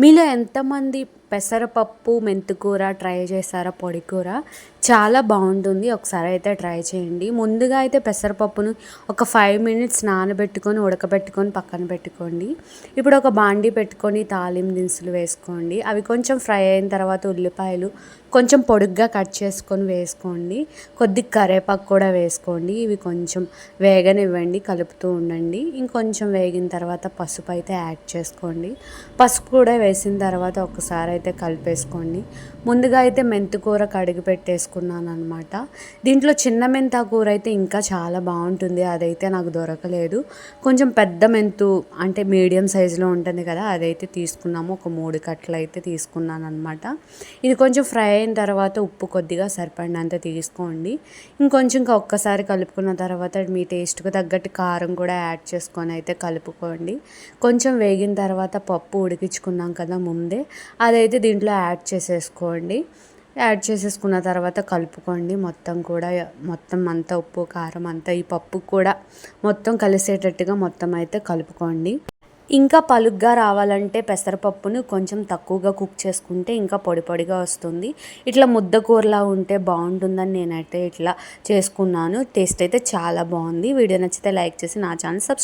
మీలో ఎంతమంది పెసరపప్పు మెంతికూర ట్రై చేశారా? పొడి కూర చాలా బాగుంటుంది. ఒకసారి అయితే ట్రై చేయండి. ముందుగా అయితే పెసరపప్పును ఒక 5 మినిట్స్ నానబెట్టుకొని ఉడకబెట్టుకొని పక్కన పెట్టుకోండి. ఇప్పుడు ఒక బాండీ పెట్టుకొని తాలింపు దినుసులు వేసుకోండి. అవి కొంచెం ఫ్రై అయిన తర్వాత ఉల్లిపాయలు కొంచెం పొడుగ్గా కట్ చేసుకొని వేసుకోండి. కొద్దిగా కరివేపాకు కూడా వేసుకోండి. ఇవి కొంచెం వేగనివ్వండి, కలుపుతూ ఉండండి. ఇంకొంచెం వేగిన తర్వాత పసుపు అయితే యాడ్ చేసుకోండి. పసుపు కూడా వేసిన తర్వాత ఒకసారి అయితే కలిపేసుకోండి. ముందుగా అయితే మెంతికూర కడిగి పెట్టేసుకున్నాను అనమాట. దీంట్లో చిన్న మెంతాకూర అయితే ఇంకా చాలా బాగుంటుంది. అదైతే నాకు దొరకలేదు. కొంచెం పెద్ద మెంతు అంటే మీడియం సైజులో ఉంటుంది కదా, అదైతే తీసుకున్నాము. ఒక 3 కట్టలు అయితే తీసుకున్నాను అనమాట. ఇది కొంచెం ఫ్రై అయిన తర్వాత ఉప్పు కొద్దిగా సరిపడినంత తీసుకోండి. ఇంకా ఒక్కసారి కలుపుకున్న తర్వాత మీ టేస్ట్కి తగ్గట్టు కారం కూడా యాడ్ చేసుకొని అయితే కలుపుకోండి. కొంచెం వేగిన తర్వాత పప్పు ఉడికించుకున్నాం కదా ముందే, అదైతే దీంట్లో యాడ్ చేసేసుకోండి. యాడ్ చేసేసుకున్న తర్వాత కలుపుకోండి. మొత్తం అంతా ఉప్పు కారం అంతా ఈ పప్పు కూడా మొత్తం కలిసేటట్టుగా మొత్తం అయితే కలుపుకోండి. ఇంకా పలుగ్గా రావాలంటే పెసరపప్పును కొంచెం తక్కువగా కుక్ చేసుకుంటే ఇంకా పొడి పొడిగా వస్తుంది. ఇట్లా ముద్ద కూరలా ఉంటే బాగుంటుందని నేనైతే ఇట్లా చేసుకున్నాను. టేస్ట్ అయితే చాలా బాగుంది. వీడియో నచ్చితే లైక్ చేసి నా ఛానల్ సబ్స్క్రైబ్